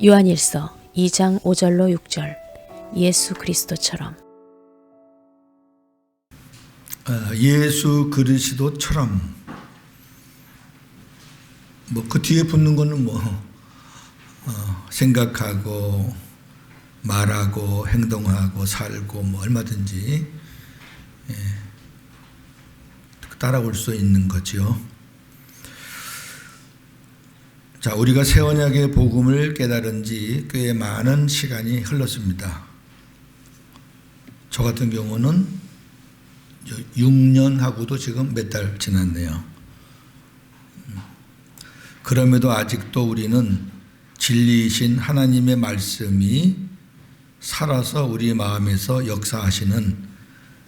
요한일서 2장 5절로 6절. 예수 그리스도처럼. 예수 그리스도처럼. 그 뒤에 붙는 거는 생각하고 말하고 행동하고 살고 얼마든지 따라올 수 있는 거죠. 자, 우리가 새 언약의 복음을 깨달은 지 꽤 많은 시간이 흘렀습니다. 저 같은 경우는 6년하고도 지금 몇 달 지났네요. 그럼에도 아직도 우리는 진리이신 하나님의 말씀이 살아서 우리 마음에서 역사하시는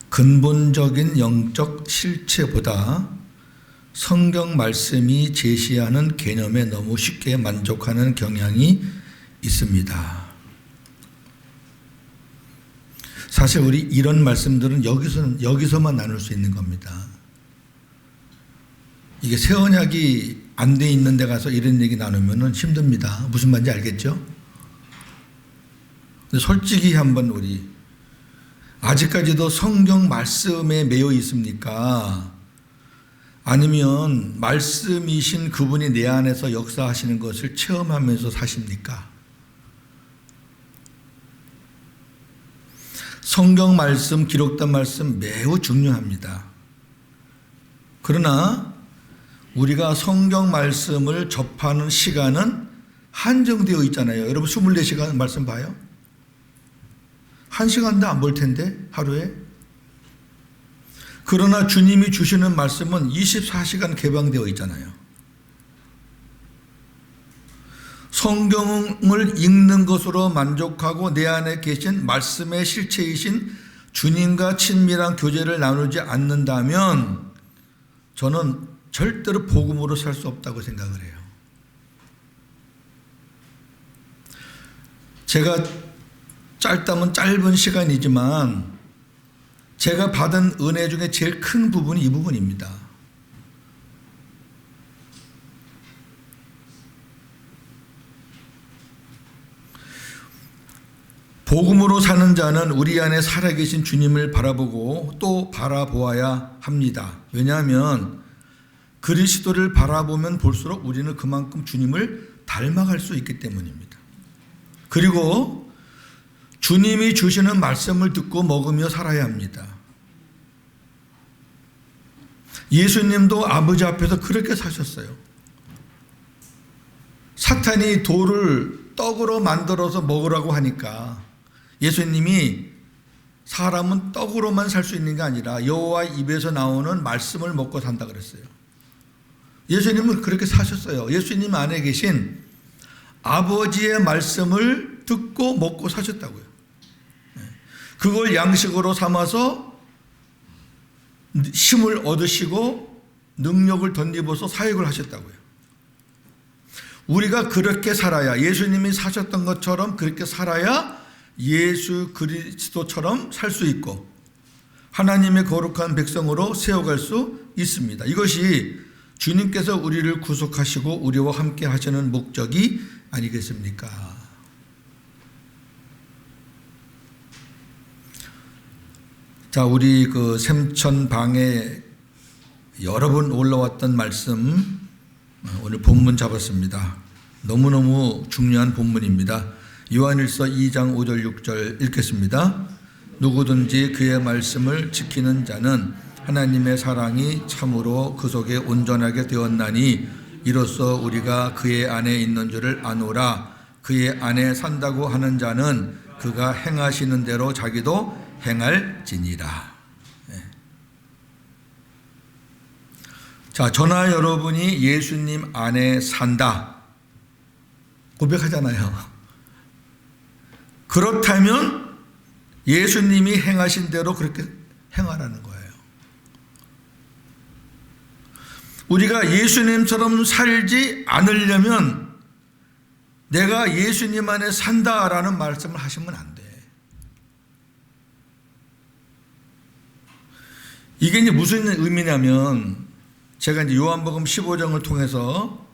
근본적인 영적 실체보다 성경 말씀이 제시하는 개념에 너무 쉽게 만족하는 경향이 있습니다. 사실 우리 이런 말씀들은 여기서만 나눌 수 있는 겁니다. 이게 새 언약이 안 돼 있는 데 가서 이런 얘기 나누면 힘듭니다. 무슨 말인지 알겠죠? 근데 솔직히 한번 우리 아직까지도 성경 말씀에 매여 있습니까? 아니면 말씀이신 그분이 내 안에서 역사하시는 것을 체험하면서 사십니까? 성경 말씀, 기록된 말씀 매우 중요합니다. 그러나 우리가 성경 말씀을 접하는 시간은 한정되어 있잖아요. 여러분 24시간 말씀 봐요? 1시간도 안 볼 텐데 하루에. 그러나 주님이 주시는 말씀은 24시간 개방되어 있잖아요. 성경을 읽는 것으로 만족하고 내 안에 계신 말씀의 실체이신 주님과 친밀한 교제를 나누지 않는다면 저는 절대로 복음으로 살 수 없다고 생각을 해요. 제가 짧다면 짧은 시간이지만 제가 받은 은혜 중에 제일 큰 부분이 이 부분입니다. 복음으로 사는 자는 우리 안에 살아계신 주님을 바라보고 또 바라보아야 합니다. 왜냐하면 그리스도를 바라보면 볼수록 우리는 그만큼 주님을 닮아갈 수 있기 때문입니다. 그리고 주님이 주시는 말씀을 듣고 먹으며 살아야 합니다. 예수님도 아버지 앞에서 그렇게 사셨어요. 사탄이 돌을 떡으로 만들어서 먹으라고 하니까 예수님이 사람은 떡으로만 살 수 있는 게 아니라 여호와 입에서 나오는 말씀을 먹고 산다 그랬어요. 예수님은 그렇게 사셨어요. 예수님 안에 계신 아버지의 말씀을 듣고 먹고 사셨다고요. 그걸 양식으로 삼아서 힘을 얻으시고 능력을 덧입어서 사역을 하셨다고요. 우리가 그렇게 살아야, 예수님이 사셨던 것처럼 그렇게 살아야 예수 그리스도처럼 살 수 있고 하나님의 거룩한 백성으로 세워갈 수 있습니다. 이것이 주님께서 우리를 구속하시고 우리와 함께 하시는 목적이 아니겠습니까? 자, 우리 그 샘천방에 여러 번 올라왔던 말씀 오늘 본문 잡았습니다. 너무너무 중요한 본문입니다. 요한일서 2장 5절 6절 읽겠습니다. 누구든지 그의 말씀을 지키는 자는 하나님의 사랑이 참으로 그 속에 온전하게 되었나니 이로써 우리가 그의 안에 있는 줄을 아노라. 그의 안에 산다고 하는 자는 그가 행하시는 대로 자기도 행할지니라. 자, 저나 여러분이 예수님 안에 산다 고백하잖아요. 그렇다면 예수님이 행하신 대로 그렇게 행하라는 거예요. 우리가 예수님처럼 살지 않으려면 내가 예수님 안에 산다라는 말씀을 하시면 안 돼. 이게 이제 무슨 의미냐면 제가 이제 요한복음 15장을 통해서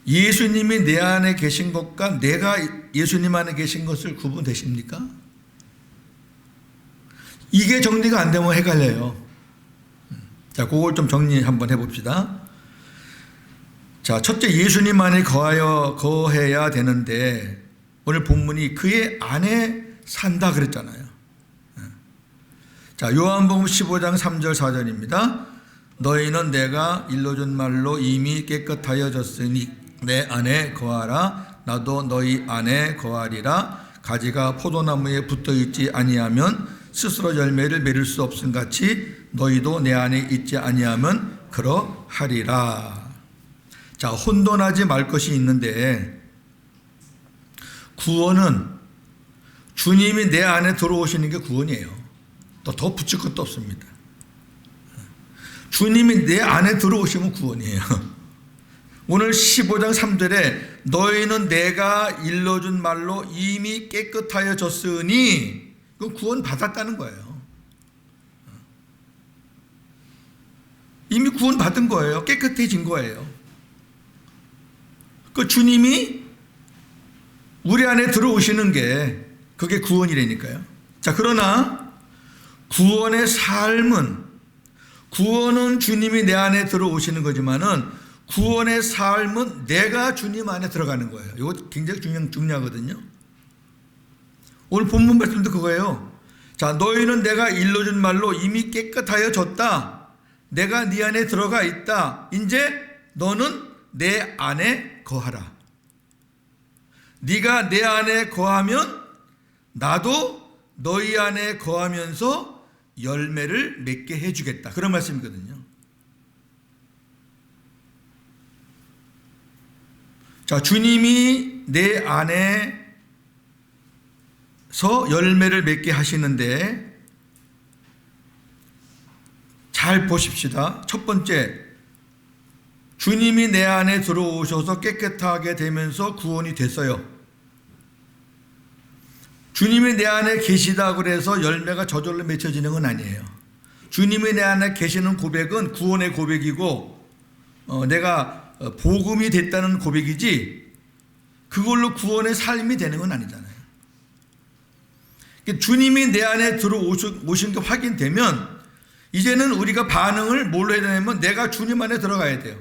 예수님이 내 안에 계신 것과 내가 예수님 안에 계신 것을 구분되십니까? 이게 정리가 안 되면 헷갈려요. 자, 그걸 좀 정리 한번 해봅시다. 자, 첫째, 예수님 안에 거해야 되는데 오늘 본문이 그의 안에 산다 그랬잖아요. 자, 요한복음 15장 3절 4절입니다. 너희는 내가 일러준 말로 이미 깨끗하여졌으니 내 안에 거하라. 나도 너희 안에 거하리라. 가지가 포도나무에 붙어있지 아니하면 스스로 열매를 맺을 수 없음 같이 너희도 내 안에 있지 아니하면 그러하리라. 자, 혼돈하지 말 것이 있는데 구원은 주님이 내 안에 들어오시는 게 구원이에요. 또 더 붙일 것도 없습니다. 주님이 내 안에 들어오시면 구원이에요. 오늘 15장 3절에 너희는 내가 일러준 말로 이미 깨끗하여졌으니 그건 구원 받았다는 거예요. 이미 구원 받은 거예요. 깨끗해진 거예요. 그 주님이 우리 안에 들어오시는 게 그게 구원이라니까요. 자, 그러나 구원의 삶은 구원은 주님이 내 안에 들어오시는 거지만은 구원의 삶은 내가 주님 안에 들어가는 거예요. 이거 굉장히 중요하거든요. 오늘 본문 말씀도 그거예요. 자, 너희는 내가 일러준 말로 이미 깨끗하여졌다. 내가 네 안에 들어가 있다. 이제 너는 내 안에 거하라. 네가 내 안에 거하면 나도 너희 안에 거하면서 열매를 맺게 해주겠다. 그런 말씀이거든요. 자, 주님이 내 안에서 열매를 맺게 하시는데 잘 보십시다. 첫 번째, 주님이 내 안에 들어오셔서 깨끗하게 되면서 구원이 됐어요. 주님이 내 안에 계시다 그래서 열매가 저절로 맺혀지는 건 아니에요. 주님이 내 안에 계시는 고백은 구원의 고백이고 내가 복음이 됐다는 고백이지 그걸로 구원의 삶이 되는 건 아니잖아요. 주님이 내 안에 들어오신 게 확인되면 이제는 우리가 반응을 뭘로 해야 되냐면 내가 주님 안에 들어가야 돼요.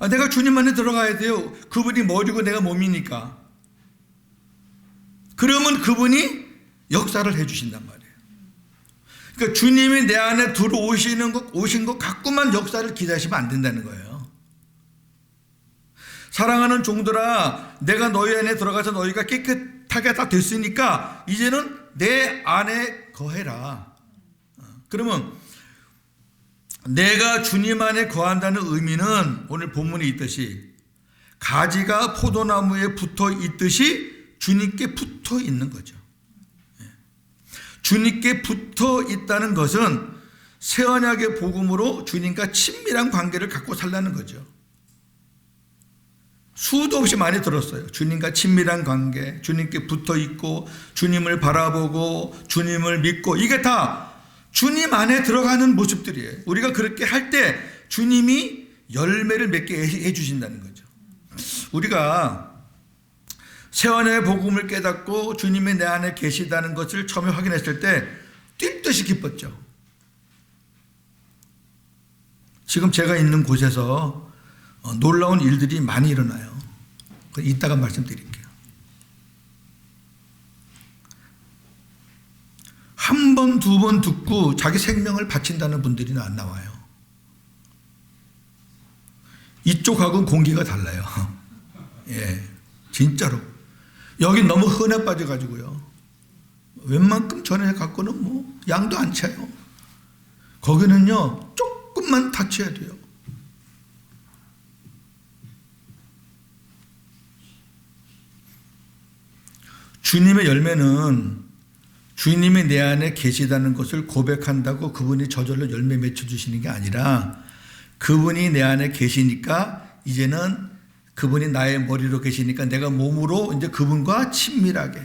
내가 주님 안에 들어가야 돼요. 그분이 머리고 내가 몸이니까. 그러면 그분이 역사를 해주신단 말이에요. 그러니까 주님이 내 안에 들어오신 것 갖고만 역사를 기대하시면 안 된다는 거예요. 사랑하는 종들아, 내가 너희 안에 들어가서 너희가 깨끗하게 다 됐으니까 이제는 내 안에 거해라. 그러면 내가 주님 안에 거한다는 의미는 오늘 본문에 있듯이 가지가 포도나무에 붙어 있듯이 주님께 붙어 있는 거죠. 주님께 붙어 있다는 것은 새 언약의 복음으로 주님과 친밀한 관계를 갖고 살라는 거죠. 수도 없이 많이 들었어요. 주님과 친밀한 관계, 주님께 붙어 있고 주님을 바라보고 주님을 믿고 이게 다 주님 안에 들어가는 모습들이에요. 우리가 그렇게 할 때 주님이 열매를 맺게 해주신다는 거죠. 우리가 새 언약의 복음을 깨닫고 주님이 내 안에 계시다는 것을 처음에 확인했을 때 뛸 듯이 기뻤죠. 지금 제가 있는 곳에서 놀라운 일들이 많이 일어나요. 이따가 말씀드릴게요. 한 번, 두 번 듣고 자기 생명을 바친다는 분들이 안 나와요. 이쪽하고는 공기가 달라요. 예, 진짜로. 여기 너무 흔해 빠져가지고요. 웬만큼 전에 갖고는 뭐 양도 안 차요. 거기는요 조금만 다쳐야 돼요. 주님의 열매는 주님이 내 안에 계시다는 것을 고백한다고 그분이 저절로 열매 맺혀주시는 게 아니라 그분이 내 안에 계시니까 이제는 그분이 나의 머리로 계시니까 내가 몸으로 이제 그분과 친밀하게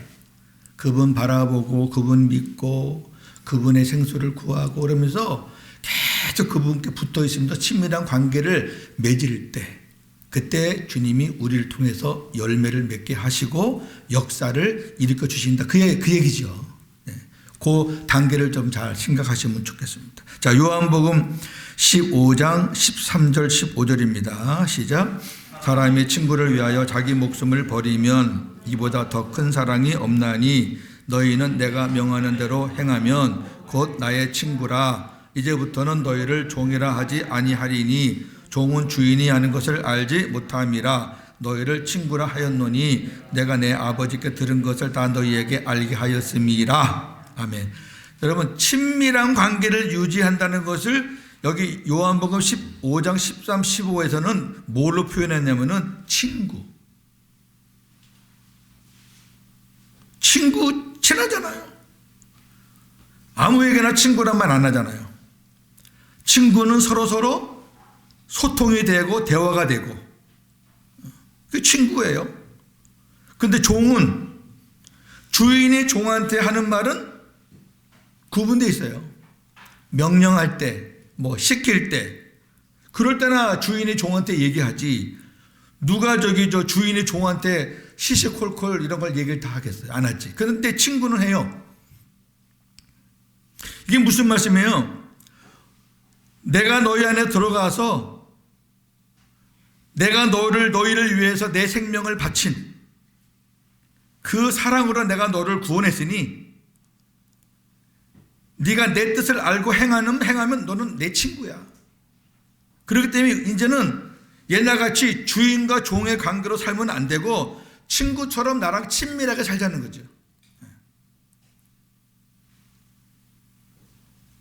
그분 바라보고 그분 믿고 그분의 생수를 구하고 그러면서 계속 그분께 붙어 있으면서 친밀한 관계를 맺을 때 그때 주님이 우리를 통해서 열매를 맺게 하시고 역사를 일으켜 주신다. 그 얘기죠. 그 단계를 좀 잘 생각하시면 좋겠습니다. 자, 요한복음 15장 13절 15절입니다. 시작. 사람이 친구를 위하여 자기 목숨을 버리면 이보다 더 큰 사랑이 없나니 너희는 내가 명하는 대로 행하면 곧 나의 친구라. 이제부터는 너희를 종이라 하지 아니하리니 종은 주인이 하는 것을 알지 못함이라. 너희를 친구라 하였노니 내가 내 아버지께 들은 것을 다 너희에게 알게 하였음이라. 아멘. 여러분, 친밀한 관계를 유지한다는 것을 여기 요한복음 15장 13, 15에서는 뭘로 표현했냐면은 친구. 친구 친하잖아요. 아무에게나 친구란 말 안 하잖아요. 친구는 서로 소통이 되고 대화가 되고 그게 친구예요. 근데 종은 주인이 종한테 하는 말은 구분되어 있어요. 명령할 때, 뭐 시킬 때, 그럴 때나 주인이 종한테 얘기하지. 누가 주인이 종한테 시시콜콜 이런 걸 얘기를 다 하겠어요? 안 하지. 그런데 친구는 해요. 이게 무슨 말씀이에요? 내가 너희 안에 들어가서 내가 너희를 위해서 내 생명을 바친 그 사랑으로 내가 너를 구원했으니 네가 내 뜻을 알고 행하면 너는 내 친구야. 그렇기 때문에 이제는 옛날같이 주인과 종의 관계로 살면 안 되고 친구처럼 나랑 친밀하게 살자는 거죠.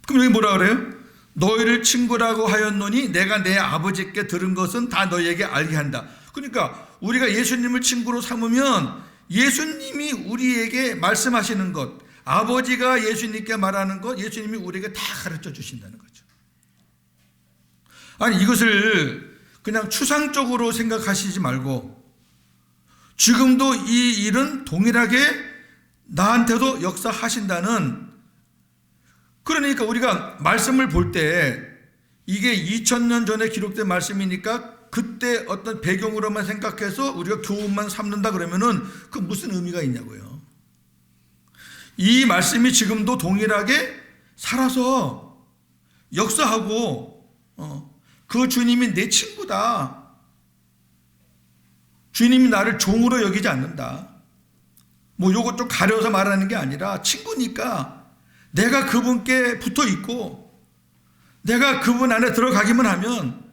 그럼 여기 뭐라 그래요? 너희를 친구라고 하였노니 내가 내 아버지께 들은 것은 다 너희에게 알게 한다. 그러니까 우리가 예수님을 친구로 삼으면 예수님이 우리에게 말씀하시는 것, 아버지가 예수님께 말하는 것, 예수님이 우리에게 다 가르쳐 주신다는 거죠. 아니, 이것을 그냥 추상적으로 생각하시지 말고 지금도 이 일은 동일하게 나한테도 역사하신다는, 그러니까 우리가 말씀을 볼 때 이게 2000년 전에 기록된 말씀이니까 그때 어떤 배경으로만 생각해서 우리가 교훈만 삼는다 그러면은 그 무슨 의미가 있냐고요. 이 말씀이 지금도 동일하게 살아서 역사하고 그 주님이 내 친구다. 주님이 나를 종으로 여기지 않는다. 뭐 요것 좀 가려서 말하는 게 아니라 친구니까 내가 그분께 붙어 있고 내가 그분 안에 들어가기만 하면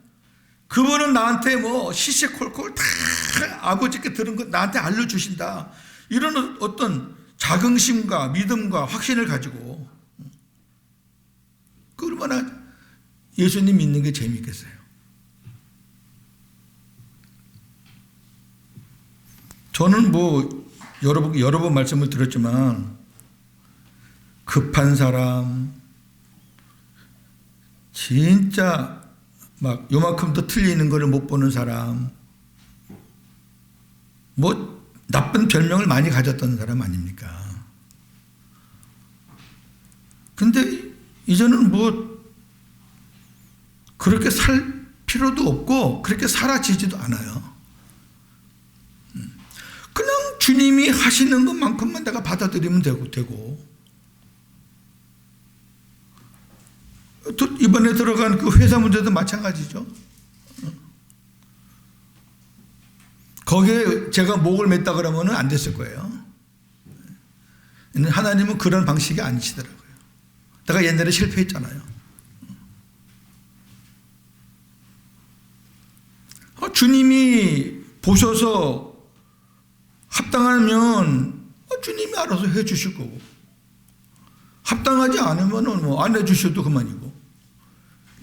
그분은 나한테 뭐 시시콜콜 다 아버지께 들은 것 나한테 알려주신다. 이런 어떤 자긍심과 믿음과 확신을 가지고 그 얼마나 예수님 믿는 게 재미있겠어요. 저는 뭐 여러 번 말씀을 드렸지만 급한 사람, 진짜 막 요만큼도 틀리는 거를 못 보는 사람, 뭐 나쁜 별명을 많이 가졌던 사람 아닙니까? 근데 이제는 뭐 그렇게 살 필요도 없고 그렇게 사라지지도 않아요. 그냥 주님이 하시는 것만큼만 내가 받아들이면 되고 이번에 들어간 그 회사 문제도 마찬가지죠. 거기에 제가 목을 맸다 그러면 안 됐을 거예요. 하나님은 그런 방식이 아니시더라고요. 내가 옛날에 실패했잖아요. 주님이 보셔서 합당하면 주님이 알아서 해 주실 거고, 합당하지 않으면 뭐 안 해 주셔도 그만이고,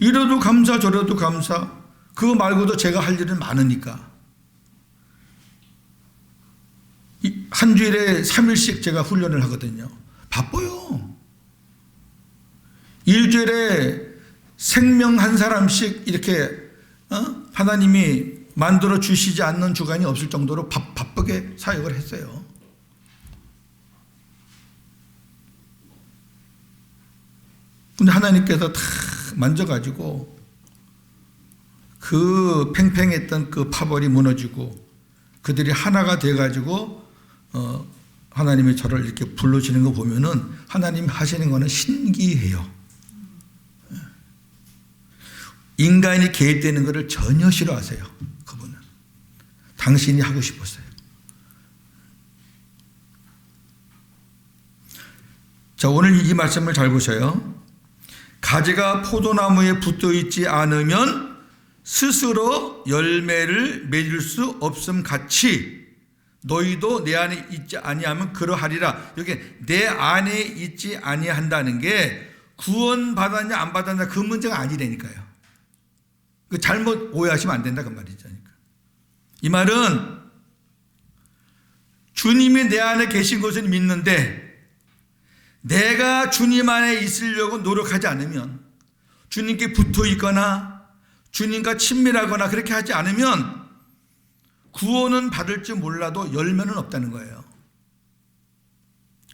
이래도 감사 저래도 감사, 그거 말고도 제가 할 일은 많으니까 한 주일에 3일씩 제가 훈련을 하거든요. 바빠요. 일주일에 생명 한 사람씩 이렇게 하나님이 만들어 주시지 않는 주간이 없을 정도로 바쁘게 사역을 했어요. 근데 하나님께서 다 만져가지고 그 팽팽했던 그 파벌이 무너지고 그들이 하나가 돼가지고 하나님이 저를 이렇게 불러주는 거 보면은 하나님이 하시는 거는 신기해요. 인간이 개입되는 것을 전혀 싫어하세요. 그분은 당신이 하고 싶었어요. 자, 오늘 이 말씀을 잘 보셔요. 가지가 포도나무에 붙어 있지 않으면 스스로 열매를 맺을 수 없음 같이 너희도 내 안에 있지 아니하면 그러하리라. 여기 내 안에 있지 아니한다는 게 구원 받았냐 안 받았냐 그 문제가 아니라니까요. 그 잘못 오해하시면 안 된다 그 말이죠. 이 말은 주님이 내 안에 계신 것을 믿는데 내가 주님 안에 있으려고 노력하지 않으면, 주님께 붙어 있거나 주님과 친밀하거나 그렇게 하지 않으면 구원은 받을지 몰라도 열매는 없다는 거예요.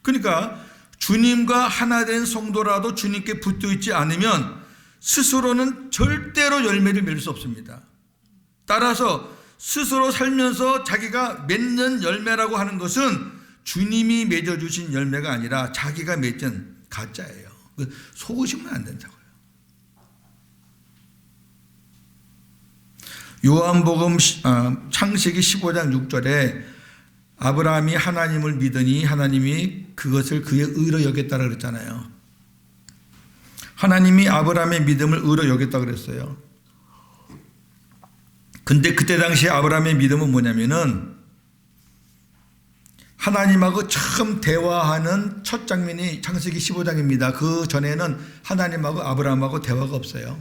그러니까 주님과 하나 된 성도라도 주님께 붙어 있지 않으면 스스로는 절대로 열매를 맺을 수 없습니다. 따라서 스스로 살면서 자기가 맺는 열매라고 하는 것은 주님이 맺어주신 열매가 아니라 자기가 맺은 가짜예요. 속으시면 안 된다고요. 요한복음 창세기 15장 6절에 아브라함이 하나님을 믿으니 하나님이 그것을 그의 의로 여겼다고 그랬잖아요. 하나님이 아브라함의 믿음을 의로 여겼다고 그랬어요. 근데 그때 당시에 아브라함의 믿음은 뭐냐면은 하나님하고 처음 대화하는 첫 장면이 창세기 15장입니다. 그 전에는 하나님하고 아브라함하고 대화가 없어요.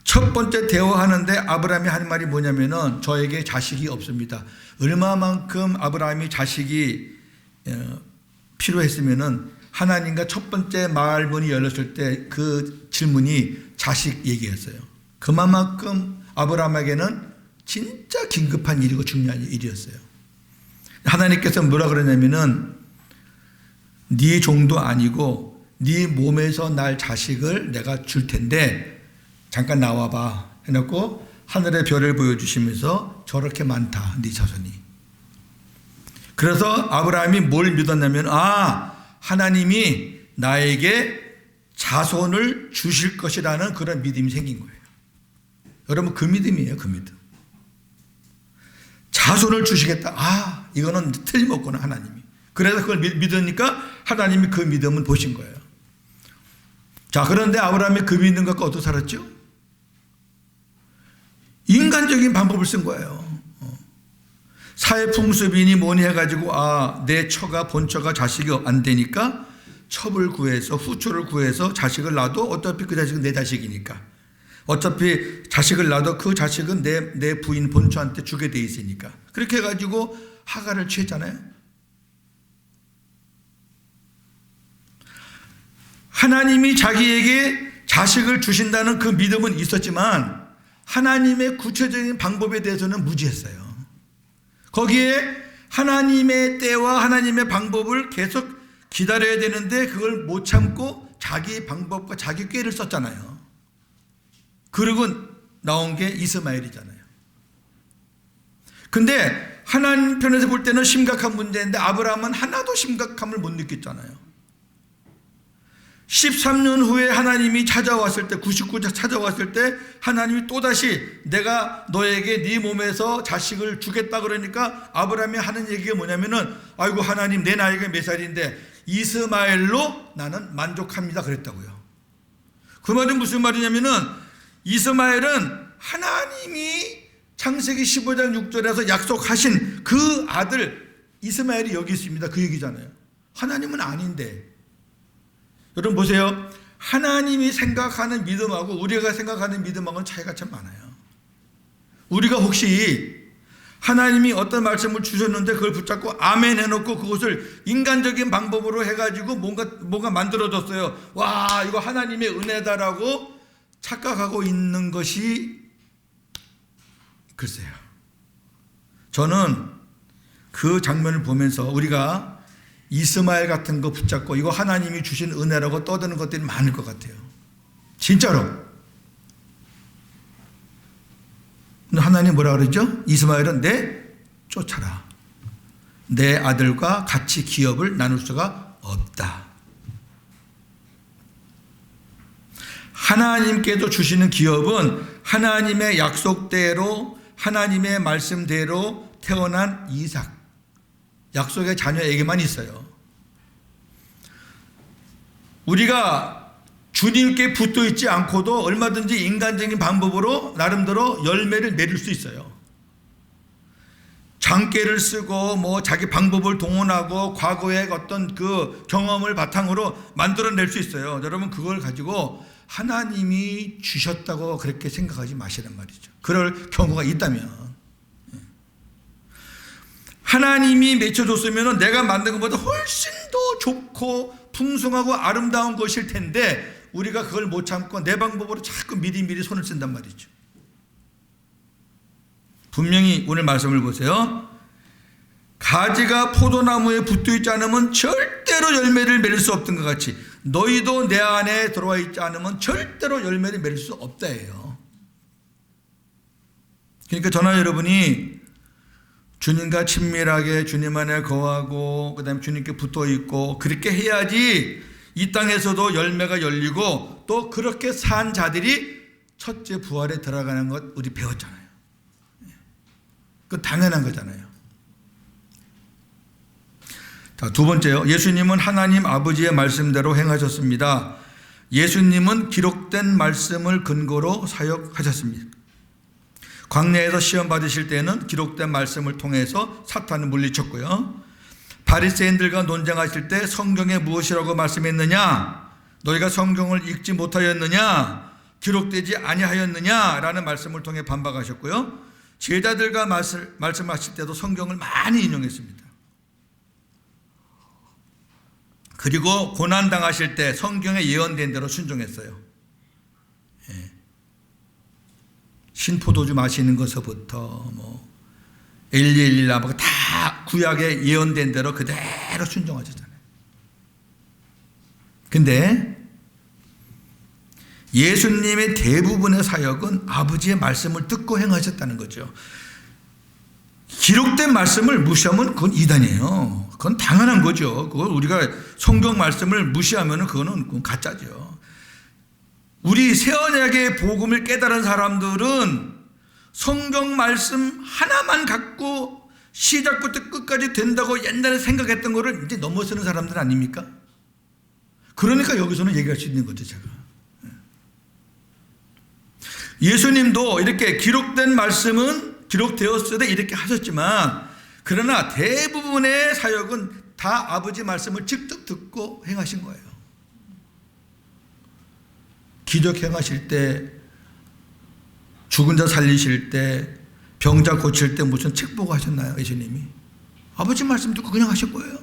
첫 번째 대화하는데 아브라함이 하는 말이 뭐냐면은 저에게 자식이 없습니다. 얼마만큼 아브라함이 자식이 필요했으면은 하나님과 첫 번째 말문이 열렸을 때 그 질문이 자식 얘기였어요. 그만큼 아브라함에게는 진짜 긴급한 일이고 중요한 일이었어요. 하나님께서 뭐라 그러냐면은 네 종도 아니고 네 몸에서 날 자식을 내가 줄 텐데 잠깐 나와봐 해놓고 하늘의 별을 보여주시면서 저렇게 많다 네 자손이. 그래서 아브라함이 뭘 믿었냐면 하나님이 나에게 자손을 주실 것이라는 그런 믿음이 생긴 거예요. 여러분 그 믿음이에요. 그 믿음. 자손을 주시겠다. 이거는 틀림없구나 하나님이. 그래서 그걸 믿으니까 하나님이 그 믿음을 보신 거예요. 자, 그런데 아브라함이 그 믿음 갖고 어떻게 살았죠? 인간적인 방법을 쓴 거예요. 사회풍습이니 뭐니 해가지고 내 처가 본처가 자식이 안 되니까 첩을 구해서 후초를 구해서 자식을 낳아도 어차피 그 자식은 내 자식이니까 어차피 자식을 낳아도 그 자식은 내 부인 본처한테 주게 돼 있으니까 그렇게 해가지고 하가를 취했잖아요. 하나님이 자기에게 자식을 주신다는 그 믿음은 있었지만 하나님의 구체적인 방법에 대해서는 무지했어요. 거기에 하나님의 때와 하나님의 방법을 계속 기다려야 되는데 그걸 못 참고 자기 방법과 자기 꾀를 썼잖아요. 그리고 나온 게 이스마엘이잖아요. 근데 하나님 편에서 볼 때는 심각한 문제인데 아브라함은 하나도 심각함을 못 느꼈잖아요. 13년 후에 하나님이 찾아왔을 때 99차 찾아왔을 때 하나님이 또다시 내가 너에게 네 몸에서 자식을 주겠다 그러니까 아브라함이 하는 얘기가 뭐냐면은 아이고 하나님 내 나이가 몇 살인데 이스마엘로 나는 만족합니다 그랬다고요. 그 말은 무슨 말이냐면은 이스마엘은 하나님이 창세기 15장 6절에서 약속하신 그 아들 이스마엘이 여기 있습니다 그 얘기잖아요. 하나님은 아닌데. 여러분 보세요. 하나님이 생각하는 믿음하고 우리가 생각하는 믿음하고는 차이가 참 많아요. 우리가 혹시 하나님이 어떤 말씀을 주셨는데 그걸 붙잡고 아멘 해놓고 그것을 인간적인 방법으로 해가지고 뭔가 만들어졌어요. 와 이거 하나님의 은혜다라고 착각하고 있는 것이 글쎄요. 저는 그 장면을 보면서 우리가 이스마엘 같은 거 붙잡고 이거 하나님이 주신 은혜라고 떠드는 것들이 많을 것 같아요. 진짜로. 하나님 뭐라 그러죠? 이스마엘은 쫓아라. 내 아들과 같이 기업을 나눌 수가 없다. 하나님께서 주시는 기업은 하나님의 약속대로, 하나님의 말씀대로 태어난 이삭, 약속의 자녀에게만 있어요. 우리가 주님께 붙어 있지 않고도 얼마든지 인간적인 방법으로 나름대로 열매를 맺을 수 있어요. 장깨를 쓰고 자기 방법을 동원하고 과거의 어떤 그 경험을 바탕으로 만들어낼 수 있어요. 여러분, 그걸 가지고 하나님이 주셨다고 그렇게 생각하지 마시란 말이죠. 그럴 경우가 있다면. 하나님이 맺혀줬으면 내가 만든 것보다 훨씬 더 좋고 풍성하고 아름다운 것일 텐데 우리가 그걸 못 참고 내 방법으로 자꾸 미리미리 손을 쓴단 말이죠. 분명히 오늘 말씀을 보세요. 가지가 포도나무에 붙어있지 않으면 절대로 열매를 맺을 수 없던 것 같이 너희도 내 안에 들어와 있지 않으면 절대로 열매를 맺을 수 없다예요. 그러니까 저나 여러분이 주님과 친밀하게 주님 안에 거하고 그 다음에 주님께 붙어있고 그렇게 해야지 이 땅에서도 열매가 열리고 또 그렇게 산 자들이 첫째 부활에 들어가는 것 우리 배웠잖아요. 그 당연한 거잖아요. 자, 두 번째요. 예수님은 하나님 아버지의 말씀대로 행하셨습니다. 예수님은 기록된 말씀을 근거로 사역하셨습니다. 광야에서 시험 받으실 때는 기록된 말씀을 통해서 사탄을 물리쳤고요. 바리새인들과 논쟁하실 때 성경에 무엇이라고 말씀했느냐? 너희가 성경을 읽지 못하였느냐? 기록되지 아니하였느냐라는 말씀을 통해 반박하셨고요. 제자들과 말씀하실 때도 성경을 많이 인용했습니다. 그리고 고난당하실 때 성경에 예언된 대로 순종했어요. 신포도주 마시는 것서부터 엘리엘리라 다 구약에 예언된 대로 그대로 순종하셨잖아요. 근데 예수님의 대부분의 사역은 아버지의 말씀을 듣고 행하셨다는 거죠. 기록된 말씀을 무시하면 그건 이단이에요. 그건 당연한 거죠. 그걸 우리가 성경 말씀을 무시하면 그건 가짜죠. 우리 새 언약의 복음을 깨달은 사람들은 성경 말씀 하나만 갖고 시작부터 끝까지 된다고 옛날에 생각했던 거를 이제 넘어서는 사람들 아닙니까? 그러니까 여기서는 얘기할 수 있는 거죠, 제가. 예수님도 이렇게 기록된 말씀은 기록되었을 때 이렇게 하셨지만 그러나 대부분의 사역은 다 아버지 말씀을 직접 듣고 행하신 거예요. 기적 행하실 때, 죽은 자 살리실 때, 병자 고칠 때 무슨 책 보고 하셨나요, 예수님이? 아버지 말씀 듣고 그냥 하실 거예요.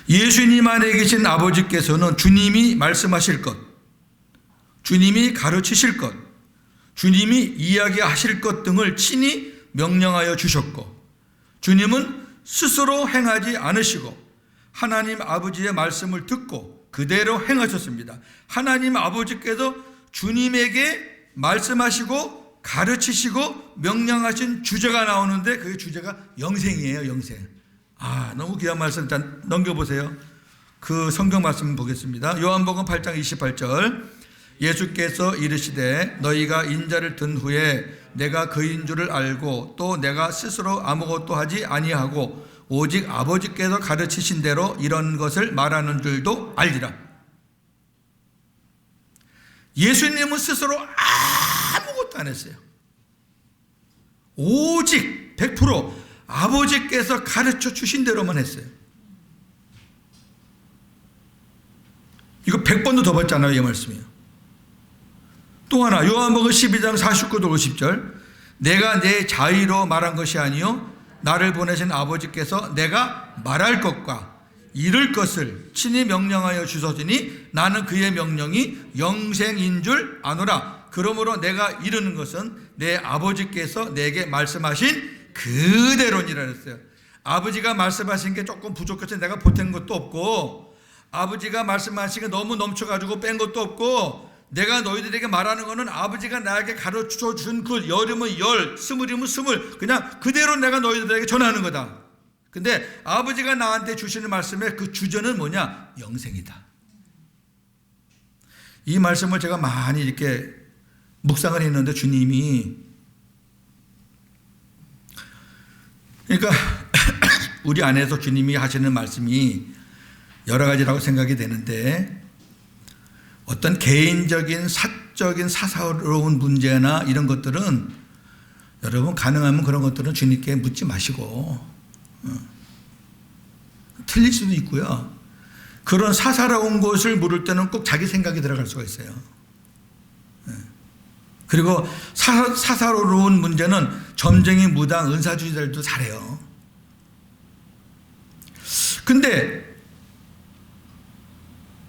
예수님 안에 계신 아버지께서는 주님이 말씀하실 것, 주님이 가르치실 것, 주님이 이야기하실 것 등을 친히 명령하여 주셨고 주님은 스스로 행하지 않으시고 하나님 아버지의 말씀을 듣고 그대로 행하셨습니다. 하나님 아버지께서 주님에게 말씀하시고 가르치시고 명령하신 주제가 나오는데 그 주제가 영생이에요. 영생. 너무 귀한 말씀. 일단 넘겨보세요. 그 성경 말씀 보겠습니다. 요한복음 8장 28절 예수께서 이르시되 너희가 인자를 든 후에 내가 그인 줄을 알고 또 내가 스스로 아무것도 하지 아니하고 오직 아버지께서 가르치신 대로 이런 것을 말하는 줄도 알리라. 예수님은 스스로 아무것도 안 했어요. 오직 100% 아버지께서 가르쳐 주신 대로만 했어요. 이거 100번도 더 봤잖아요, 이 말씀이요. 또 하나 요한복음 12장 49절 50절 내가 내 자의로 말한 것이 아니요 나를 보내신 아버지께서 내가 말할 것과 이룰 것을 친히 명령하여 주소지니 나는 그의 명령이 영생인 줄 아노라. 그러므로 내가 이루는 것은 내 아버지께서 내게 말씀하신 그대로니라 했어요. 아버지가 말씀하신 게 조금 부족해서 내가 보탠 것도 없고 아버지가 말씀하신 게 너무 넘쳐가지고 뺀 것도 없고 내가 너희들에게 말하는 것은 아버지가 나에게 가르쳐 준 그 열이면 열, 스물이면 스물, 그냥 그대로 내가 너희들에게 전하는 거다. 근데 아버지가 나한테 주시는 말씀의 그 주제는 뭐냐? 영생이다. 이 말씀을 제가 많이 이렇게 묵상을 했는데 주님이, 그러니까 우리 안에서 주님이 하시는 말씀이 여러 가지라고 생각이 되는데, 어떤 개인적인 사적인 사사로운 문제나 이런 것들은 여러분 가능하면 그런 것들은 주님께 묻지 마시고, 틀릴 수도 있고요. 그런 사사로운 것을 물을 때는 꼭 자기 생각이 들어갈 수가 있어요. 그리고 사사로운 문제는 점쟁이, 무당, 은사주의자들도 잘해요. 근데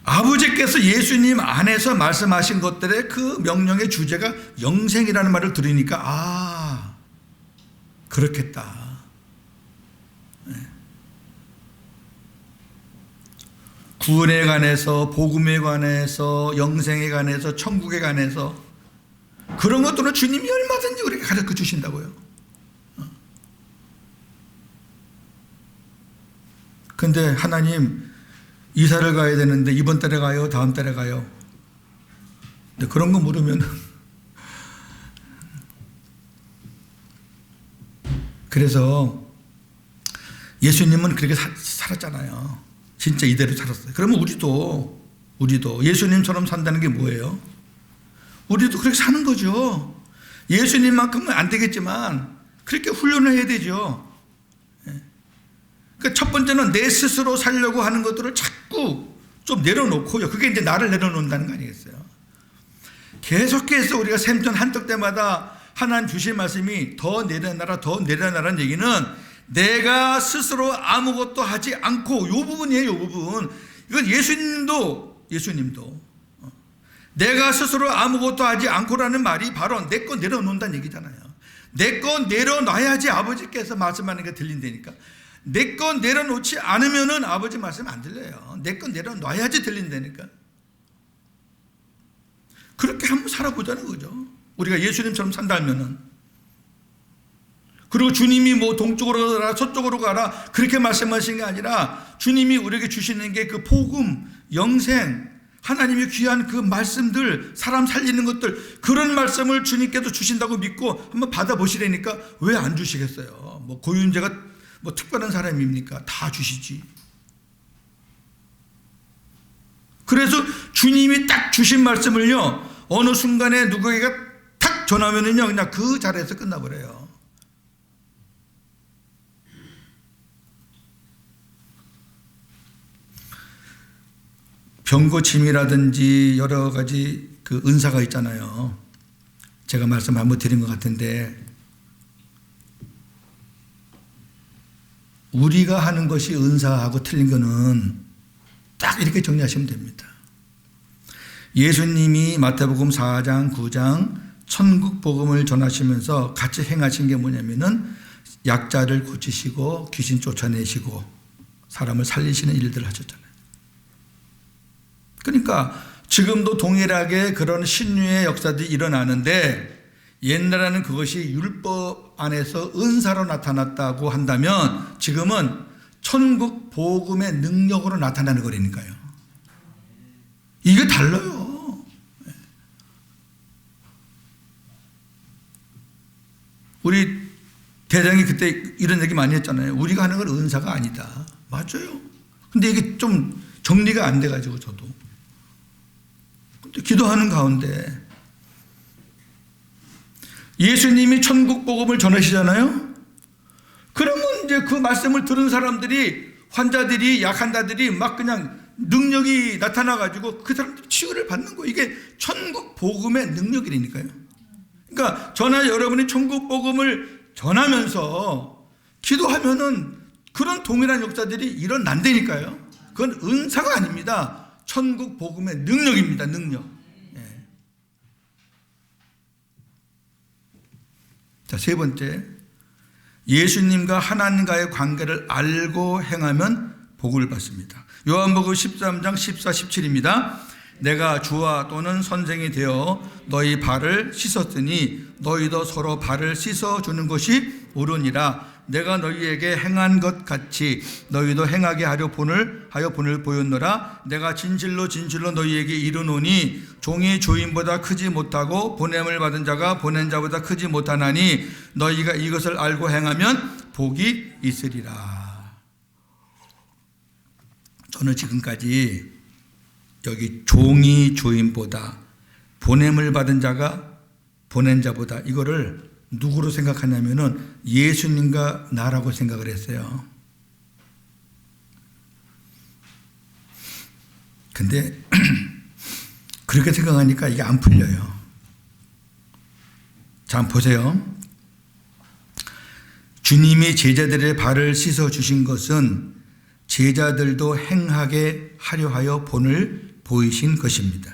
아버지께서 예수님 안에서 말씀하신 것들의 그 명령의 주제가 영생이라는 말을 들으니까, 아, 그렇겠다. 구원에 관해서, 복음에 관해서, 영생에 관해서, 천국에 관해서 그런 것들은 주님이 얼마든지 우리에게 가르쳐 주신다고요. 근데 하나님, 이사를 가야 되는데 이번 달에 가요? 다음 달에 가요? 근데 그런 거 물으면 그래서 예수님은 그렇게 살았잖아요. 진짜 이대로 살았어요. 그러면 우리도 예수님처럼 산다는 게 뭐예요? 우리도 그렇게 사는 거죠. 예수님만큼은 안 되겠지만 그렇게 훈련을 해야 되죠. 그러니까 첫 번째는 내 스스로 살려고 하는 것들을 자꾸 좀 내려놓고요. 그게 이제 나를 내려놓는다는 거 아니겠어요? 계속해서 우리가 샘전 한떡 때마다 하나님 주신 말씀이 더 내려놔라, 더 내려놔라는 얘기는 내가 스스로 아무것도 하지 않고, 요 부분이에요, 요 부분. 이건 예수님도 내가 스스로 아무것도 하지 않고라는 말이 바로 내 거 내려놓는다는 얘기잖아요. 내 거 내려놔야지 아버지께서 말씀하는 게 들린다니까. 내 거 내려놓지 않으면은 아버지 말씀 안 들려요. 내 거 내려놔야지 들린다니까. 그렇게 한번 살아보자는 거죠. 우리가 예수님처럼 산다면은. 그리고 주님이 뭐 동쪽으로 가라, 서쪽으로 가라, 그렇게 말씀하신 게 아니라 주님이 우리에게 주시는 게 그 복음, 영생, 하나님의 귀한 그 말씀들, 사람 살리는 것들, 그런 말씀을 주님께서 주신다고 믿고 한번 받아보시라니까 왜 안 주시겠어요? 뭐 고윤재가 뭐 특별한 사람입니까? 다 주시지. 그래서 주님이 딱 주신 말씀을요, 어느 순간에 누구에게 탁 전하면은요, 그냥 그 자리에서 끝나버려요. 병고침이라든지 여러 가지 그 은사가 있잖아요. 제가 말씀 한번 드린 것 같은데, 우리가 하는 것이 은사하고 틀린 거는 딱 이렇게 정리하시면 됩니다. 예수님이 마태복음 4장, 9장 천국 복음을 전하시면서 같이 행하신 게 뭐냐면은 약자를 고치시고 귀신 쫓아내시고 사람을 살리시는 일들을 하셨잖아요. 그러니까 지금도 동일하게 그런 신유의 역사들이 일어나는데, 옛날에는 그것이 율법 안에서 은사로 나타났다고 한다면 지금은 천국 복음의 능력으로 나타나는 거라니까요. 이게 달라요. 우리 대장이 그때 이런 얘기 많이 했잖아요. 우리가 하는 건 은사가 아니다. 맞아요. 근데 이게 좀 정리가 안 돼가지고 저도. 근데 기도하는 가운데 예수님이 천국 복음을 전하시잖아요. 그러면 이제 그 말씀을 들은 사람들이, 환자들이, 약한 자들이 막 그냥 능력이 나타나가지고 그 사람들이 치유를 받는 거예요. 이게 천국 복음의 능력이라니까요. 그러니까 저나 여러분이 천국 복음을 전하면서 기도하면은 그런 동일한 역사들이 일어난다니까요. 그건 은사가 아닙니다. 천국 복음의 능력입니다. 능력. 예. 자, 세 번째, 예수님과 하나님과의 관계를 알고 행하면 복을 받습니다. 요한복음 13장 14, 17입니다. 내가 주와 또는 선생이 되어 너희 발을 씻었으니 너희도 서로 발을 씻어주는 것이 옳으니라. 내가 너희에게 행한 것 같이 너희도 행하게 하여 본을 보였노라. 내가 진실로 너희에게 이르노니 종이 주인보다 크지 못하고 보냄을 받은 자가 보낸 자보다 크지 못하나니 너희가 이것을 알고 행하면 복이 있으리라. 저는 지금까지 여기 종이 주인보다 보냄을 받은 자가 보낸 자보다 이거를 누구로 생각하냐면은 예수님과 나라고 생각을 했어요. 근데 그렇게 생각하니까 이게 안 풀려요. 자, 한번 보세요. 주님이 제자들의 발을 씻어 주신 것은 제자들도 행하게 하려 하여 본을 보이신 것입니다.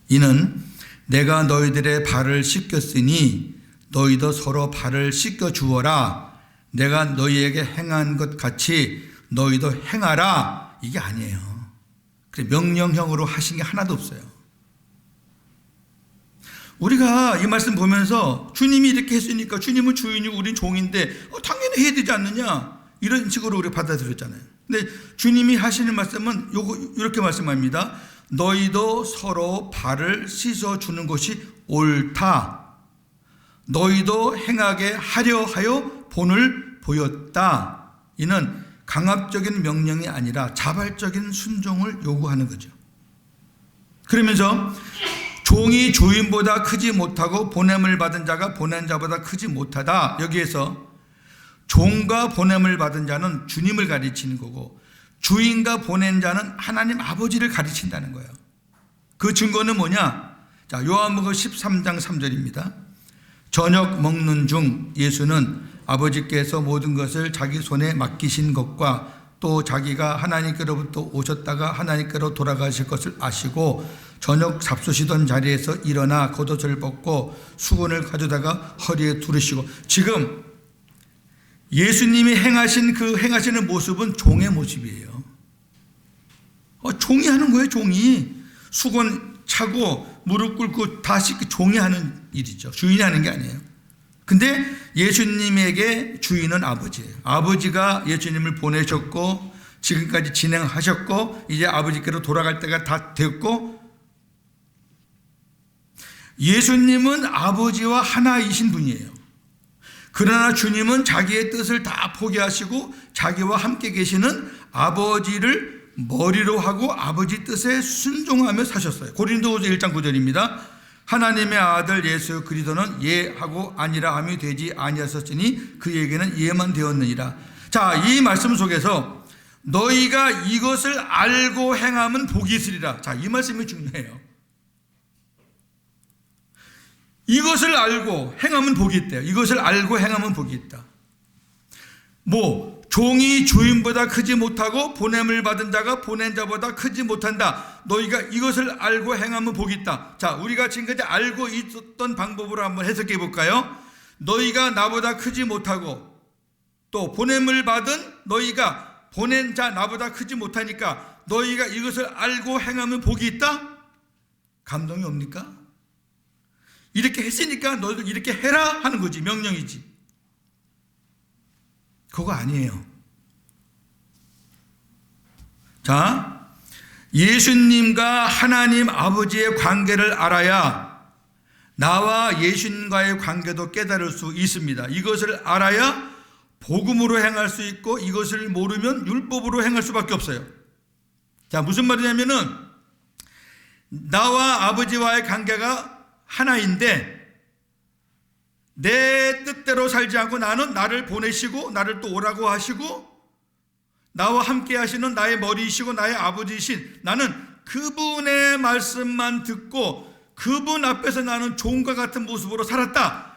이는 내가 너희들의 발을 씻겼으니 너희도 서로 발을 씻겨 주어라. 내가 너희에게 행한 것 같이 너희도 행하라. 이게 아니에요. 명령형으로 하신 게 하나도 없어요. 우리가 이 말씀 보면서 주님이 이렇게 했으니까 주님은 주인이고 우린 종인데 당연히 해야 되지 않느냐, 이런 식으로 우리가 받아들였잖아요. 근데 주님이 하시는 말씀은 이렇게 말씀합니다. 너희도 서로 발을 씻어주는 것이 옳다. 너희도 행하게 하려 하여 본을 보였다. 이는 강압적인 명령이 아니라 자발적인 순종을 요구하는 거죠. 그러면서 종이 주인보다 크지 못하고 보냄을 받은 자가 보낸 자보다 크지 못하다. 여기에서 종과 보냄을 받은 자는 주님을 가르치는 거고 주인과 보낸 자는 하나님 아버지를 가르친다는 거예요. 그 증거는 뭐냐? 자, 요한복음 13장 3절입니다. 저녁 먹는 중 예수는 아버지께서 모든 것을 자기 손에 맡기신 것과 또 자기가 하나님께로부터 오셨다가 하나님께로 돌아가실 것을 아시고 저녁 잡수시던 자리에서 일어나 겉옷을 벗고 수건을 가져다가 허리에 두르시고, 지금 예수님이 행하시는 모습은 종의 모습이에요. 종이 하는 거예요. 종이 수건 차고 무릎 꿇고 다 씻고 종이 하는 일이죠. 주인이 하는 게 아니에요. 근데 예수님에게 주인은 아버지예요. 아버지가 예수님을 보내셨고 지금까지 진행하셨고 이제 아버지께로 돌아갈 때가 다 됐고, 예수님은 아버지와 하나이신 분이에요. 그러나 주님은 자기의 뜻을 다 포기하시고 자기와 함께 계시는 아버지를 머리로 하고 아버지 뜻에 순종하며 사셨어요. 고린도후서 1장 9절입니다. 하나님의 아들 예수 그리스도는 예하고 아니라 함이 되지 아니하셨으니 그에게는 예만 되었느니라. 자, 이 말씀 속에서 너희가 이것을 알고 행하면 복이 있으리라. 자, 이 말씀이 중요해요. 이것을 알고 행하면 복이 있대요. 이것을 알고 행하면 복이 있다. 종이 주인보다 크지 못하고 보냄을 받은 자가 보낸 자보다 크지 못한다. 너희가 이것을 알고 행하면 복이 있다. 자, 우리가 지금까지 알고 있었던 방법으로 한번 해석해 볼까요? 너희가 나보다 크지 못하고 또 보냄을 받은 너희가 보낸 자 나보다 크지 못하니까 너희가 이것을 알고 행하면 복이 있다? 감동이 옵니까? 이렇게 했으니까 너희도 이렇게 해라 하는 거지. 명령이지. 그거 아니에요. 자, 예수님과 하나님 아버지의 관계를 알아야 나와 예수님과의 관계도 깨달을 수 있습니다. 이것을 알아야 복음으로 행할 수 있고 이것을 모르면 율법으로 행할 수밖에 없어요. 자, 무슨 말이냐면은 나와 아버지와의 관계가 하나인데 내 뜻대로 살지 않고 나는 나를 보내시고 나를 또 오라고 하시고 나와 함께 하시는 나의 머리이시고 나의 아버지이신 나는 그분의 말씀만 듣고 그분 앞에서 나는 종과 같은 모습으로 살았다.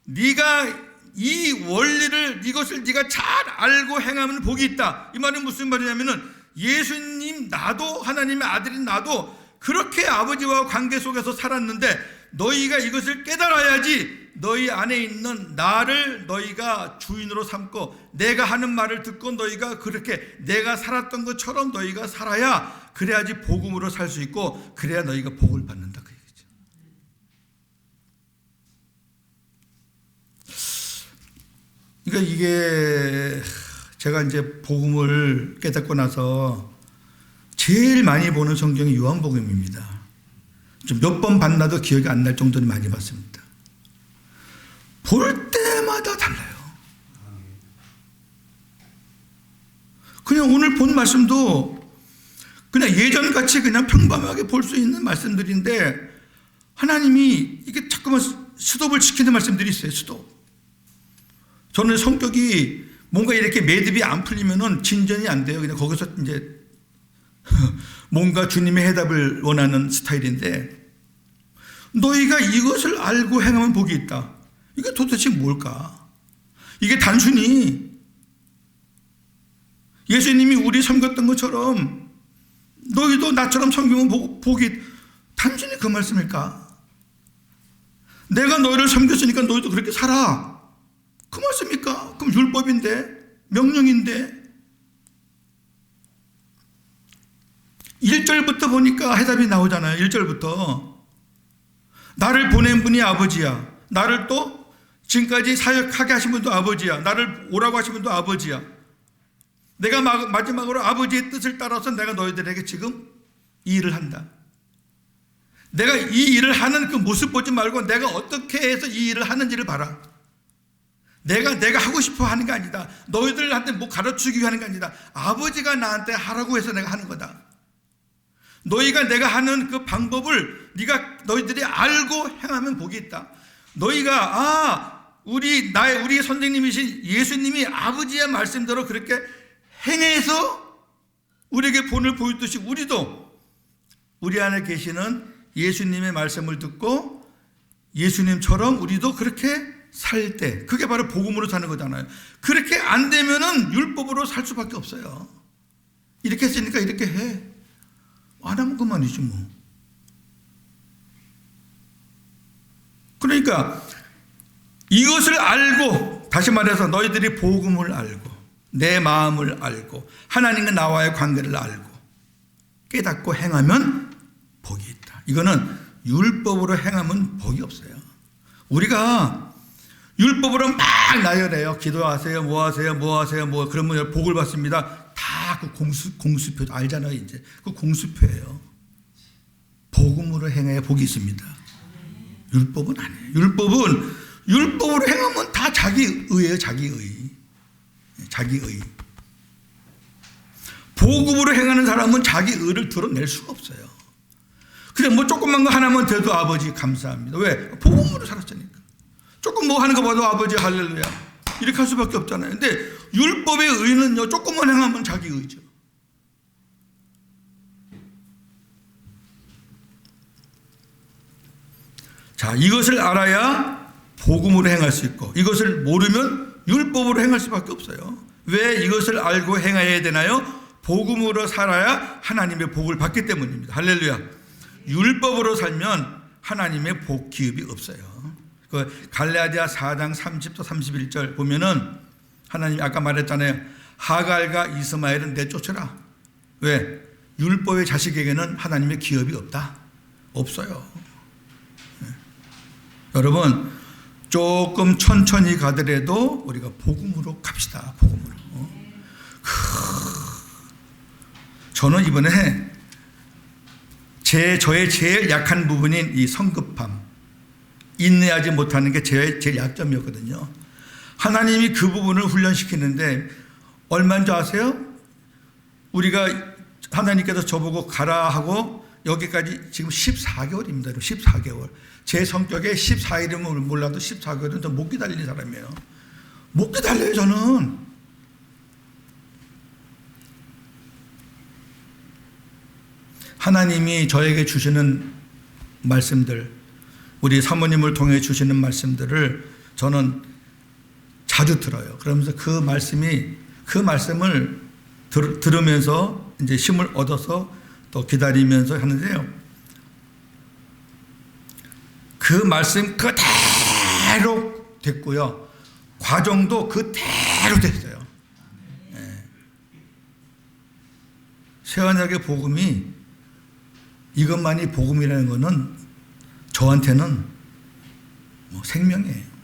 네가 이 원리를 이것을 네가 잘 알고 행하면 복이 있다. 이 말은 무슨 말이냐면은 예수님 나도 하나님의 아들인 나도 그렇게 아버지와 관계 속에서 살았는데 너희가 이것을 깨달아야지 너희 안에 있는 나를 너희가 주인으로 삼고 내가 하는 말을 듣고 너희가 그렇게 내가 살았던 것처럼 너희가 살아야 그래야지 복음으로 살 수 있고 그래야 너희가 복을 받는다 그 얘기죠. 그러니까 이게 제가 이제 복음을 깨닫고 나서 제일 많이 보는 성경이 요한복음입니다. 좀 몇 번 봤나도 기억이 안 날 정도로 많이 봤습니다. 볼 때마다 달라요. 그냥 오늘 본 말씀도 그냥 예전같이 그냥 평범하게 볼 수 있는 말씀들인데 하나님이 이게 자꾸만 스톱을 시키는 말씀들이 있어요. 스톱. 저는 성격이 뭔가 이렇게 매듭이 안 풀리면은 진전이 안 돼요. 그냥 거기서 이제 뭔가 주님의 해답을 원하는 스타일인데 너희가 이것을 알고 행하면 복이 있다. 이게 도대체 뭘까? 이게 단순히 예수님이 우리 섬겼던 것처럼 너희도 나처럼 섬기면 복이 단순히 그 말씀일까? 내가 너희를 섬겼으니까 너희도 그렇게 살아. 그 말씀입니까? 그럼 율법인데 명령인데 1절부터 보니까 해답이 나오잖아요. 1절부터 나를 보낸 분이 아버지야. 나를 또 지금까지 사역하게 하신 분도 아버지야. 나를 오라고 하신 분도 아버지야. 내가 마지막으로 아버지의 뜻을 따라서 내가 너희들에게 지금 이 일을 한다. 내가 이 일을 하는 그 모습 보지 말고 내가 어떻게 해서 이 일을 하는지를 봐라. 내가 하고 싶어 하는 게 아니다. 너희들한테 뭐 가르치기 위해 하는 게 아니다. 아버지가 나한테 하라고 해서 내가 하는 거다. 너희가 내가 하는 그 방법을 너희들이 알고 행하면 복이 있다. 너희가 우리 선생님이신 예수님이 아버지의 말씀대로 그렇게 행해서 우리에게 본을 보여주듯이 우리도 우리 안에 계시는 예수님의 말씀을 듣고 예수님처럼 우리도 그렇게 살 때 그게 바로 복음으로 사는 거잖아요. 그렇게 안 되면은 율법으로 살 수밖에 없어요. 이렇게 했으니까 이렇게 해. 안 하면 그만이지 뭐. 그러니까 이것을 알고, 다시 말해서 너희들이 복음을 알고 내 마음을 알고 하나님과 나와의 관계를 알고 깨닫고 행하면 복이 있다. 이거는 율법으로 행하면 복이 없어요. 우리가 율법으로 막 나열해요. 기도하세요, 뭐 하세요, 그러면 복을 받습니다. 다 그 공수표 알잖아요. 이제 그 공수표예요. 복음으로 행해야 복이 있습니다. 율법은 아니에요. 율법으로 행하면 다 자기 의예요. 자기 의. 복음으로 행하는 사람은 자기 의를 드러낼 수가 없어요. 그냥 뭐 조금만 거 하나만 돼도 아버지 감사합니다. 왜? 복음으로 살았으니까. 조금 뭐 하는 거 봐도 아버지 할렐루야. 이렇게 할 수밖에 없잖아요. 근데 율법의 의는요, 조금만 행하면 자기 의죠. 자, 이것을 알아야 복음으로 행할 수 있고 이것을 모르면 율법으로 행할 수밖에 없어요. 왜 이것을 알고 행해야 되나요? 복음으로 살아야 하나님의 복을 받기 때문입니다. 할렐루야. 율법으로 살면 하나님의 복 기업이 없어요. 그 갈라디아 4장 30도 31절 보면은 하나님이 아까 말했잖아요. 하갈과 이스마엘은 내쫓으라. 왜? 율법의 자식에게는 하나님의 기업이 없다. 없어요. 네. 여러분 조금 천천히 가더라도 우리가 복음으로 갑시다. 복음으로. 저는 이번에 저의 제일 약한 부분인 이 성급함, 인내하지 못하는 게 제일 약점이었거든요. 하나님이 그 부분을 훈련시키는데 얼마인 줄 아세요? 우리가 하나님께서 저보고 가라 하고 여기까지 지금 14개월입니다. 14개월. 제 성격에 14일이면 몰라도 14개월은 더 못 기다리는 사람이에요. 못 기다려요, 저는. 하나님이 저에게 주시는 말씀들, 우리 사모님을 통해 주시는 말씀들을 저는 자주 들어요. 그러면서 그 말씀을 들으면서 이제 힘을 얻어서 또 기다리면서 하는데요. 그 말씀 그대로 그대로 됐고요. 과정도 그대로 됐어요. 새언약의 복음이 이것만이 복음이라는 것은 저한테는 생명이에요.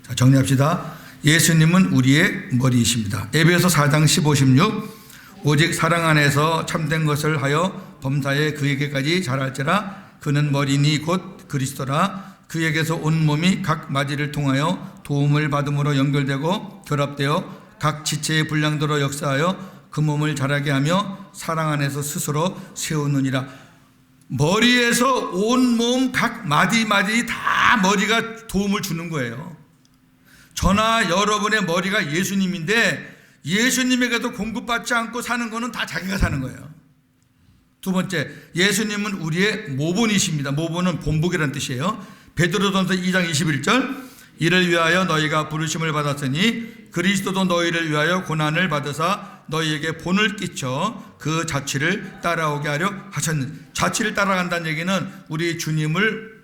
자, 정리합시다. 예수님은 우리의 머리이십니다. 에베소 4장 15, 16 오직 사랑 안에서 참된 것을 하여 범사에 그에게까지 자랄지라. 그는 머리니 곧 그리스도라. 그에게서 온 몸이 각 마디를 통하여 도움을 받음으로 연결되고 결합되어 각 지체의 분량대로 역사하여 그 몸을 자라게 하며 사랑 안에서 스스로 세우느니라. 머리에서 온 몸 각 마디 다 머리가 도움을 주는 거예요. 저나 여러분의 머리가 예수님인데 예수님에게도 공급받지 않고 사는 거는 다 자기가 사는 거예요. 두 번째, 예수님은 우리의 모본이십니다. 모본은 본복이라는 뜻이에요. 베드로전서 2장 21절 이를 위하여 너희가 부르심을 받았으니 그리스도도 너희를 위하여 고난을 받으사 너희에게 본을 끼쳐 그 자취를 따라오게 하려 하셨느니. 자취를 따라간다는 얘기는 우리 주님을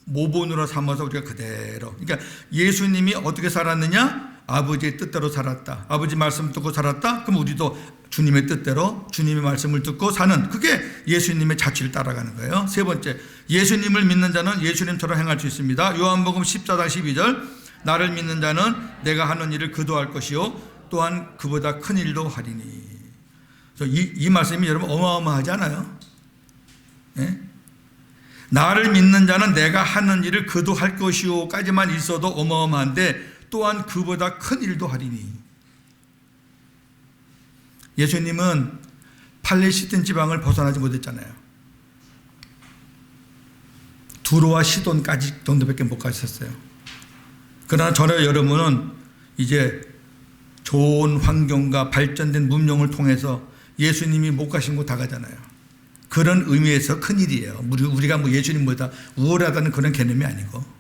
모본으로 삼아서 우리가 그대로, 그러니까 예수님이 어떻게 살았느냐? 아버지의 뜻대로 살았다. 아버지 말씀 듣고 살았다. 그럼 우리도 주님의 뜻대로 주님의 말씀을 듣고 사는, 그게 예수님의 자취를 따라가는 거예요. 세 번째, 예수님을 믿는 자는 예수님처럼 행할 수 있습니다. 요한복음 14장 12절 나를 믿는 자는 내가 하는 일을 그도 할 것이요 또한 그보다 큰 일도 하리니. 이 말씀이 여러분 어마어마하지 않아요? 네? 나를 믿는 자는 내가 하는 일을 그도 할 것이요 까지만 있어도 어마어마한데 또한 그보다 큰 일도 하리니. 예수님은 팔레스틴 지방을 벗어나지 못했잖아요. 두로와 시돈까지 정도밖에 못 가셨어요. 그러나 저와 여러분은 이제 좋은 환경과 발전된 문명을 통해서 예수님이 못 가신 곳 다 가잖아요. 그런 의미에서 큰일이에요. 우리가 뭐 예수님보다 우월하다는 그런 개념이 아니고.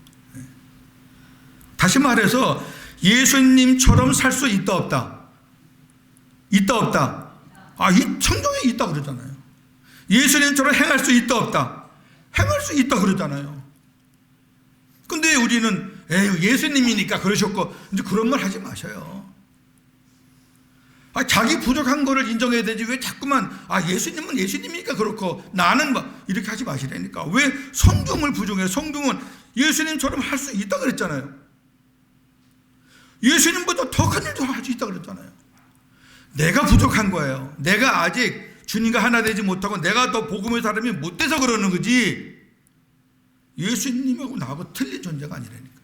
다시 말해서 예수님처럼 살 수 있다 없다? 있다 없다? 이 성경에 있다 그러잖아요. 예수님처럼 행할 수 있다 없다? 행할 수 있다 그러잖아요. 근데 우리는 예수님이니까 그러셨고, 이제 그런 말 하지 마셔요. 자기 부족한 거를 인정해야 되지 왜 자꾸만 예수님은 예수님이니까 그렇고 나는 이렇게 하지 마시라니까. 왜 성경을 부정해요? 성경은 예수님처럼 할 수 있다 그랬잖아요. 예수님보다 더 큰 일도 할 수 있다 그랬잖아요. 내가 부족한 거예요. 내가 아직 주님과 하나 되지 못하고 내가 더 복음의 사람이 못 돼서 그러는 거지 예수님하고 나하고 틀린 존재가 아니라니까.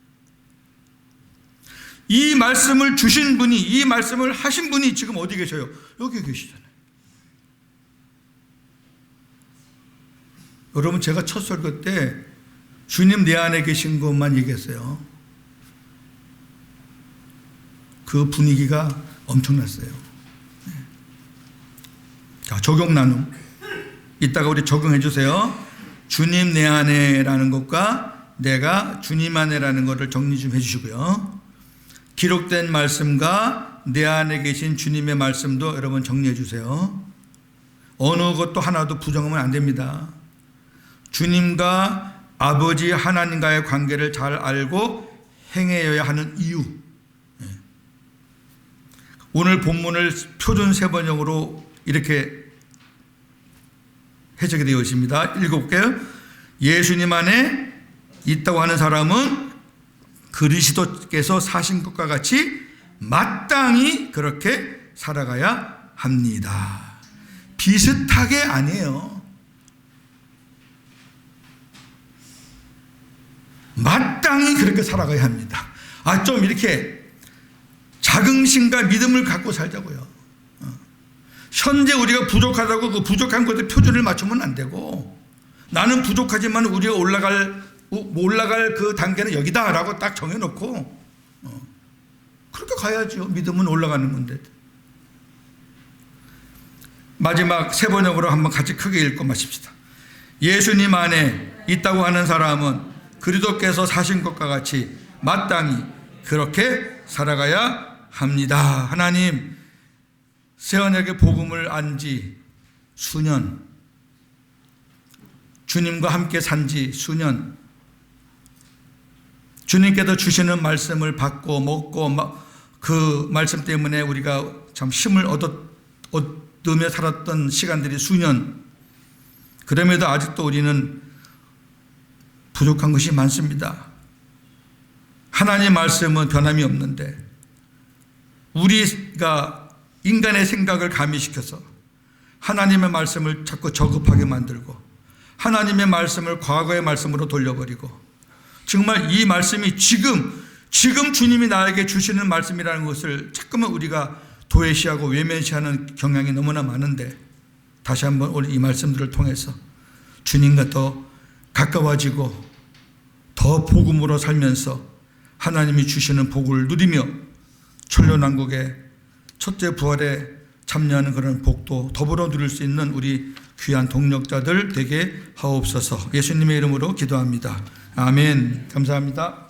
이 말씀을 주신 분이, 이 말씀을 하신 분이 지금 어디 계셔요? 여기 계시잖아요. 여러분, 제가 첫 설교 때 주님 내 안에 계신 것만 얘기했어요. 그 분위기가 엄청났어요. 자, 적용 나눔. 이따가 우리 적용해 주세요. 주님 내 안에라는 것과 내가 주님 안에라는 것을 정리 좀 해주시고요. 기록된 말씀과 내 안에 계신 주님의 말씀도 여러분 정리해 주세요. 어느 것도 하나도 부정하면 안 됩니다. 주님과 아버지 하나님과의 관계를 잘 알고 행해야 하는 이유. 오늘 본문을 표준 세번역으로 이렇게 해석이 되어 있습니다. 읽어볼게요. 예수님 안에 있다고 하는 사람은 그리스도께서 사신 것과 같이 마땅히 그렇게 살아가야 합니다. 비슷하게 아니에요. 마땅히 그렇게 살아가야 합니다. 좀 이렇게 자긍심과 믿음을 갖고 살자고요. 현재 우리가 부족하다고 그 부족한 것에 표준을 맞추면 안 되고, 나는 부족하지만 우리가 올라갈 그 단계는 여기다라고 딱 정해놓고 그렇게 가야죠. 믿음은 올라가는 건데. 마지막 세 번역으로 한번 같이 크게 읽고 마십시다. 예수님 안에 있다고 하는 사람은 그리스도께서 사신 것과 같이 마땅히 그렇게 살아가야 합니다. 하나님, 새언약의 복음을 안 지 수년, 주님과 함께 산 지 수년, 주님께서 주시는 말씀을 받고 먹고 그 말씀 때문에 우리가 참 힘을 얻으며 살았던 시간들이 수년. 그럼에도 아직도 우리는 부족한 것이 많습니다. 하나님의 말씀은 변함이 없는데 우리가 인간의 생각을 가미시켜서 하나님의 말씀을 자꾸 저급하게 만들고 하나님의 말씀을 과거의 말씀으로 돌려버리고 정말 이 말씀이 지금 주님이 나에게 주시는 말씀이라는 것을 자꾸만 우리가 도외시하고 외면시하는 경향이 너무나 많은데 다시 한번 오늘 이 말씀들을 통해서 주님과 더 가까워지고 더 복음으로 살면서 하나님이 주시는 복을 누리며 천년왕국의 첫째 부활에 참여하는 그런 복도 더불어 누릴 수 있는 우리 귀한 동력자들 되게 하옵소서. 예수님의 이름으로 기도합니다. 아멘. 감사합니다.